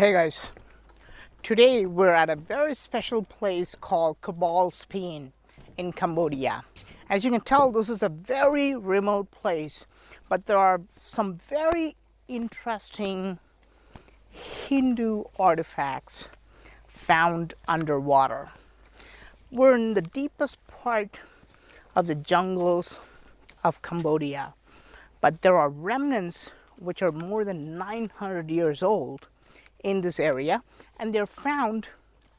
Hey guys, today we're at a very special place called Kbal Spean in Cambodia. As you can tell, this is a very remote place, but there are some very interesting Hindu artifacts found underwater. We're in the deepest part of the jungles of Cambodia, but there are remnants which are more than 900 years old in this area, and they're found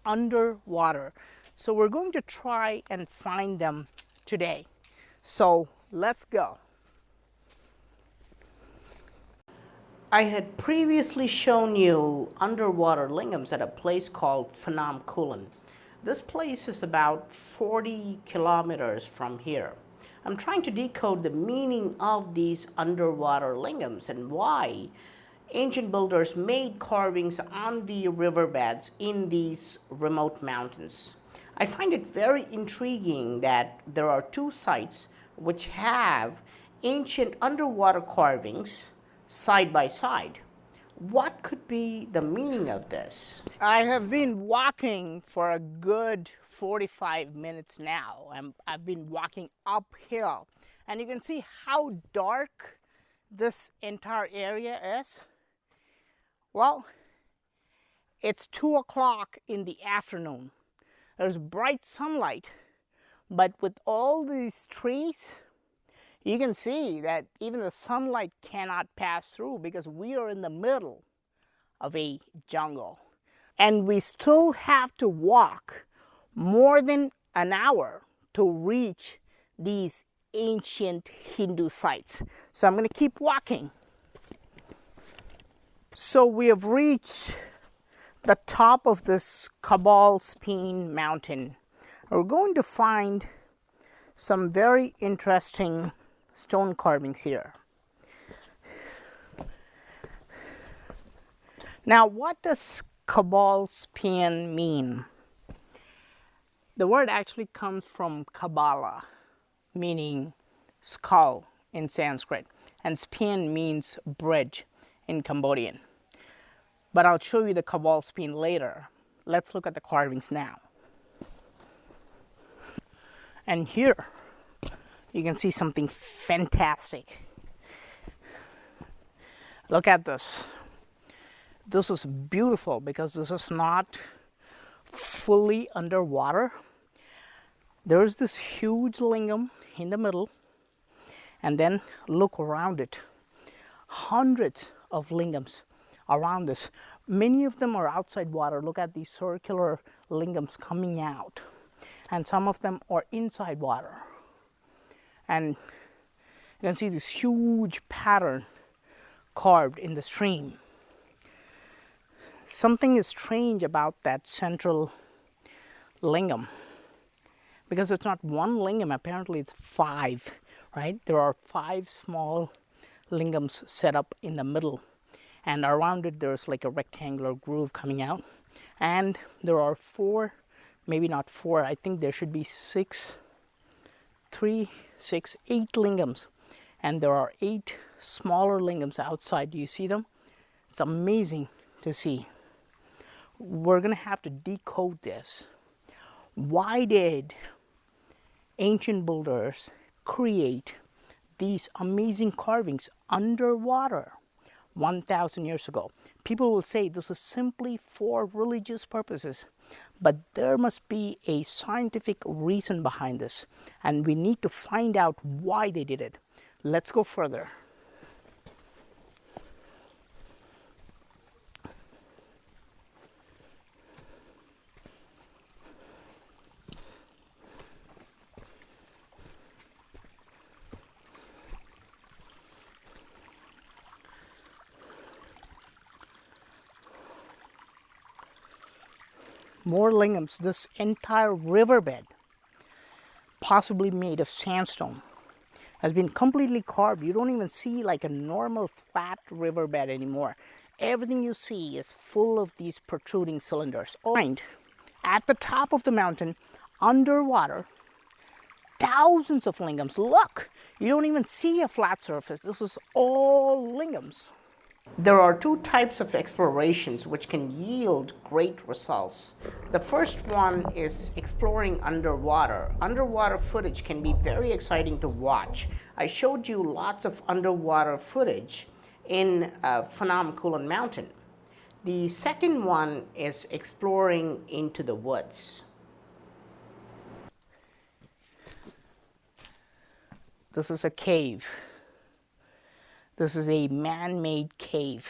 underwater. So we're going to try and find them today. So let's go. I had previously shown you underwater lingams at a place called Phnom Kulen. This place is about 40 kilometers from here. I'm trying to decode the meaning of these underwater lingams and why ancient builders made carvings on the riverbeds in these remote mountains. I find it very intriguing that there are two sites which have ancient underwater carvings side by side. What could be the meaning of this? I have been walking for a good 45 minutes now. I've been walking uphill, and you can see how dark this entire area is. Well, it's 2 o'clock in the afternoon. There's bright sunlight, but with all these trees, you can see that even the sunlight cannot pass through because we are in the middle of a jungle. And we still have to walk more than an hour to reach these ancient Hindu sites. So I'm going to keep walking. So we have reached the top of this Kbal Spean mountain. We're going to find some very interesting stone carvings here. Now, what does Kbal Spean mean? The word actually comes from Kabbalah, meaning skull in Sanskrit, and Spean means bridge in Cambodian. But I'll show you the Kbal Spean later. Let's look at the carvings now. And here you can see something fantastic. Look at this. This is beautiful because this is not fully underwater. There's this huge lingam in the middle, and then look around it. Hundreds of lingams around this. Many of them are outside water. Look at these circular lingams coming out, and some of them are inside water. And you can see this huge pattern carved in the stream. Something is strange about that central lingam because it's not one lingam, apparently it's 5, right? There are 5 small lingams set up in the middle, and around it there's like a rectangular groove coming out, and there are 4, maybe not 4, I think there should be 6, 3, 6, 8 lingams, and there are 8 smaller lingams outside. Do you see them? It's amazing to see. We're gonna have to decode this. Why did ancient builders create these amazing carvings underwater 1,000 years ago? People will say this is simply for religious purposes, but there must be a scientific reason behind this, and we need to find out why they did it. Let's go further. More lingams. This entire riverbed, possibly made of sandstone, has been completely carved. You don't even see like a normal flat riverbed anymore. Everything you see is full of these protruding cylinders. At the top of the mountain, underwater, thousands of lingams. Look, you don't even see a flat surface. This is all lingams. There are two types of explorations which can yield great results. The first one is exploring underwater. Underwater footage can be very exciting to watch. I showed you lots of underwater footage in Phnom Kulen mountain. The second one is exploring into the woods. This is a cave. This is a man-made cave.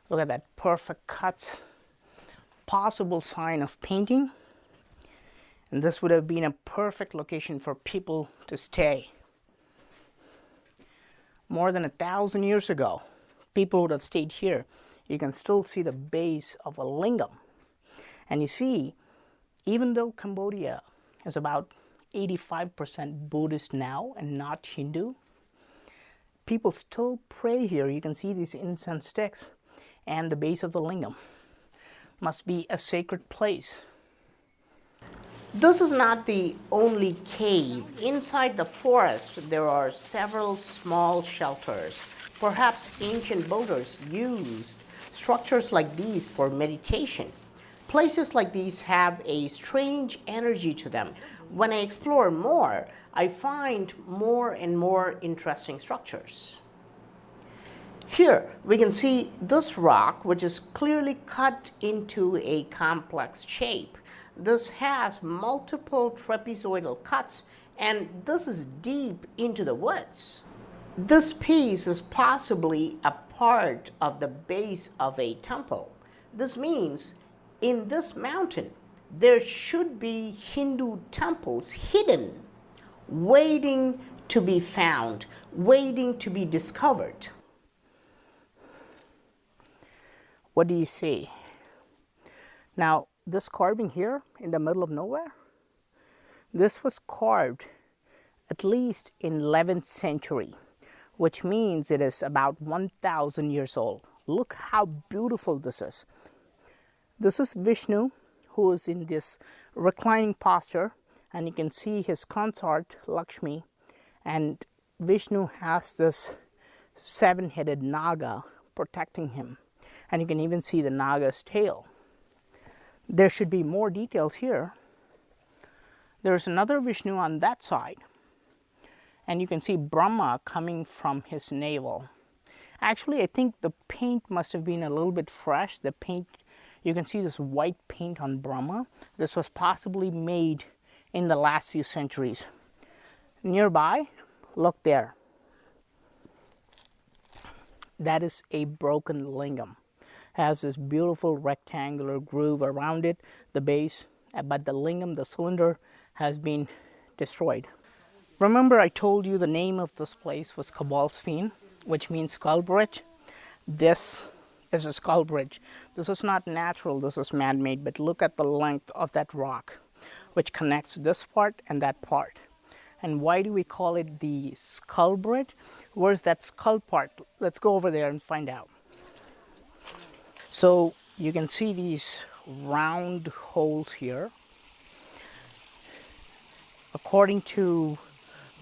Look at that perfect cuts, possible sign of painting. And this would have been a perfect location for people to stay. More than 1,000 years ago, people would have stayed here. You can still see the base of a lingam. And you see, even though Cambodia is about 85% Buddhist now and not Hindu, people still pray here. You can see these incense sticks and the base of the lingam. Must be a sacred place. This is not the only cave. Inside the forest, there are several small shelters. Perhaps ancient builders used structures like these for meditation. Places like these have a strange energy to them. When I explore more, I find more and more interesting structures. Here we can see this rock, which is clearly cut into a complex shape. This has multiple trapezoidal cuts, and this is deep into the woods. This piece is possibly a part of the base of a temple. This means in this mountain, there should be Hindu temples hidden, waiting to be found, waiting to be discovered. What do you see? Now, this carving here in the middle of nowhere, this was carved at least in 11th century, which means it is about 1,000 years old. Look how beautiful this is. This is Vishnu, who is in this reclining posture, and you can see his consort Lakshmi, and Vishnu has this 7-headed Naga protecting him, and you can even see the Naga's tail. There should be more details here. There's another Vishnu on that side, and you can see Brahma coming from his navel. Actually, I think the paint must have been a little bit fresh. The paint, you can see this white paint on Brahma. This was possibly made in the last few centuries. Nearby, look there. That is a broken lingam. Has this beautiful rectangular groove around it, the base, but the lingam, the cylinder, has been destroyed. Remember I told you the name of this place was Kbal Spean, which means skull bridge. This is a skull bridge. This is not natural, this is man-made, but look at the length of that rock, which connects this part and that part. And why do we call it the skull bridge? Where's that skull part? Let's go over there and find out. So you can see these round holes here. According to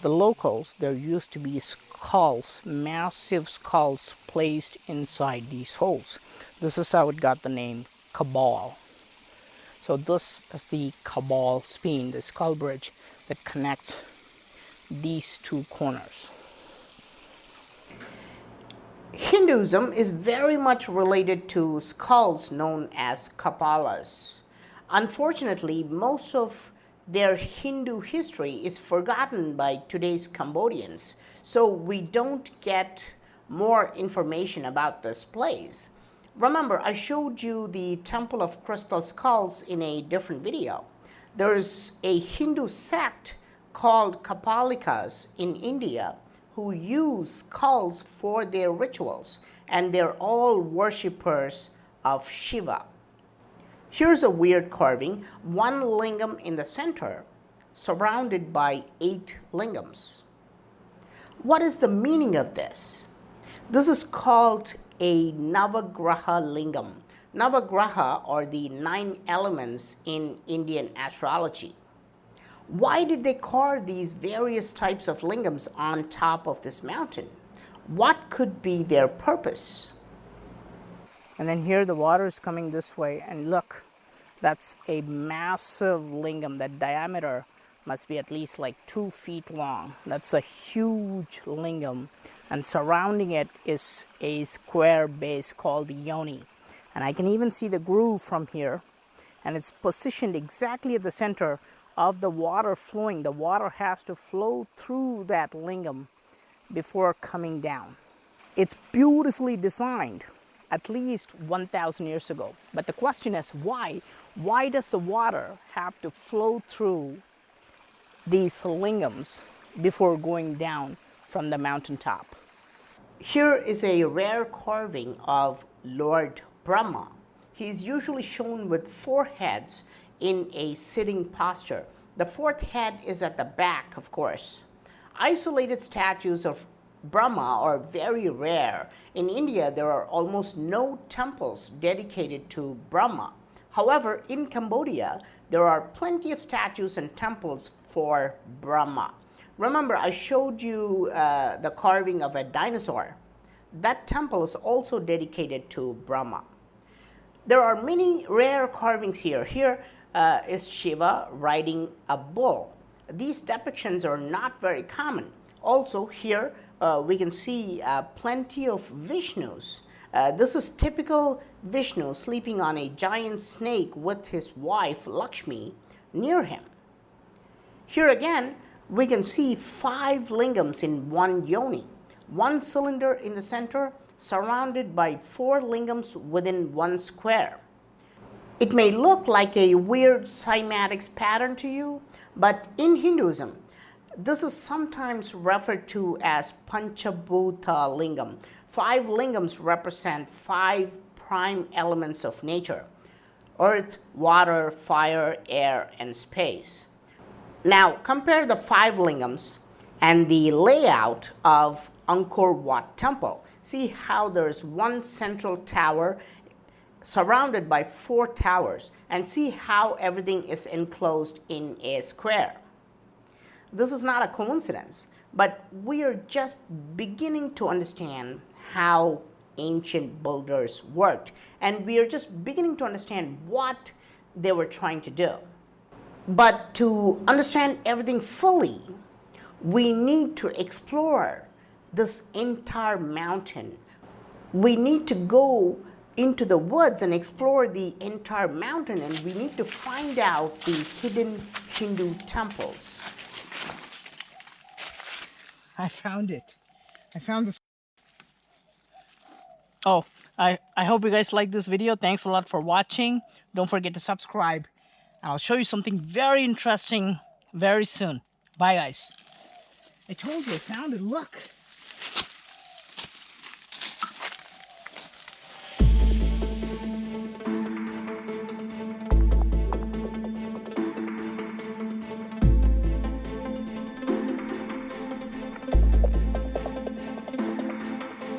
the locals, there used to be skulls, massive skulls placed inside these holes. This is how it got the name Kbal. So this is the Kbal Spean, the skull bridge that connects these two corners. Hinduism is very much related to skulls known as Kapalas. Unfortunately, most of their Hindu history is forgotten by today's Cambodians, so we don't get more information about this place. Remember, I showed you the Temple of Crystal Skulls in a different video. There's a Hindu sect called Kapalikas in India who use skulls for their rituals, and they're all worshippers of Shiva. Here's a weird carving, one lingam in the center, surrounded by 8 lingams. What is the meaning of this? This is called a Navagraha lingam. Navagraha are the 9 elements in Indian astrology. Why did they carve these various types of lingams on top of this mountain? What could be their purpose? And then here the water is coming this way, and look, that's a massive lingam. That diameter must be at least like 2 feet long. That's a huge lingam, and surrounding it is a square base called the yoni. And I can even see the groove from here, and it's positioned exactly at the center of the water flowing. The water has to flow through that lingam before coming down. It's beautifully designed, at least 1,000 years ago. But the question is why? Why does the water have to flow through these lingams before going down from the mountaintop? Here is a rare carving of Lord Brahma. He is usually shown with 4 heads in a sitting posture. The 4th head is at the back, of course. Isolated statues of Brahma are very rare. In India, there are almost no temples dedicated to Brahma. However, in Cambodia, there are plenty of statues and temples for Brahma. Remember, I showed you the carving of a dinosaur. That temple is also dedicated to Brahma. There are many rare carvings here. Here is Shiva riding a bull. These depictions are not very common. Also here we can see plenty of Vishnus. This is typical Vishnu sleeping on a giant snake with his wife Lakshmi near him. Here again we can see 5 lingams in one yoni, 1 cylinder in the center surrounded by 4 lingams within 1 square. It may look like a weird cymatics pattern to you, but in Hinduism, this is sometimes referred to as Panchabhuta Lingam. 5 lingams represent 5 prime elements of nature: earth, water, fire, air, and space. Now compare the 5 lingams and the layout of Angkor Wat Temple. See how there's 1 central tower surrounded by 4 towers, and see how everything is enclosed in a square. This is not a coincidence, but we are just beginning to understand how ancient builders worked, and we are just beginning to understand what they were trying to do. But to understand everything fully, we need to explore this entire mountain. We need to go into the woods and explore the entire mountain, and we need to find out the hidden Hindu temples. I found it. I found this. Oh, I hope you guys like this video. Thanks a lot for watching. Don't forget to subscribe. I'll show you something very interesting very soon. Bye, guys. I told you I found it. Look.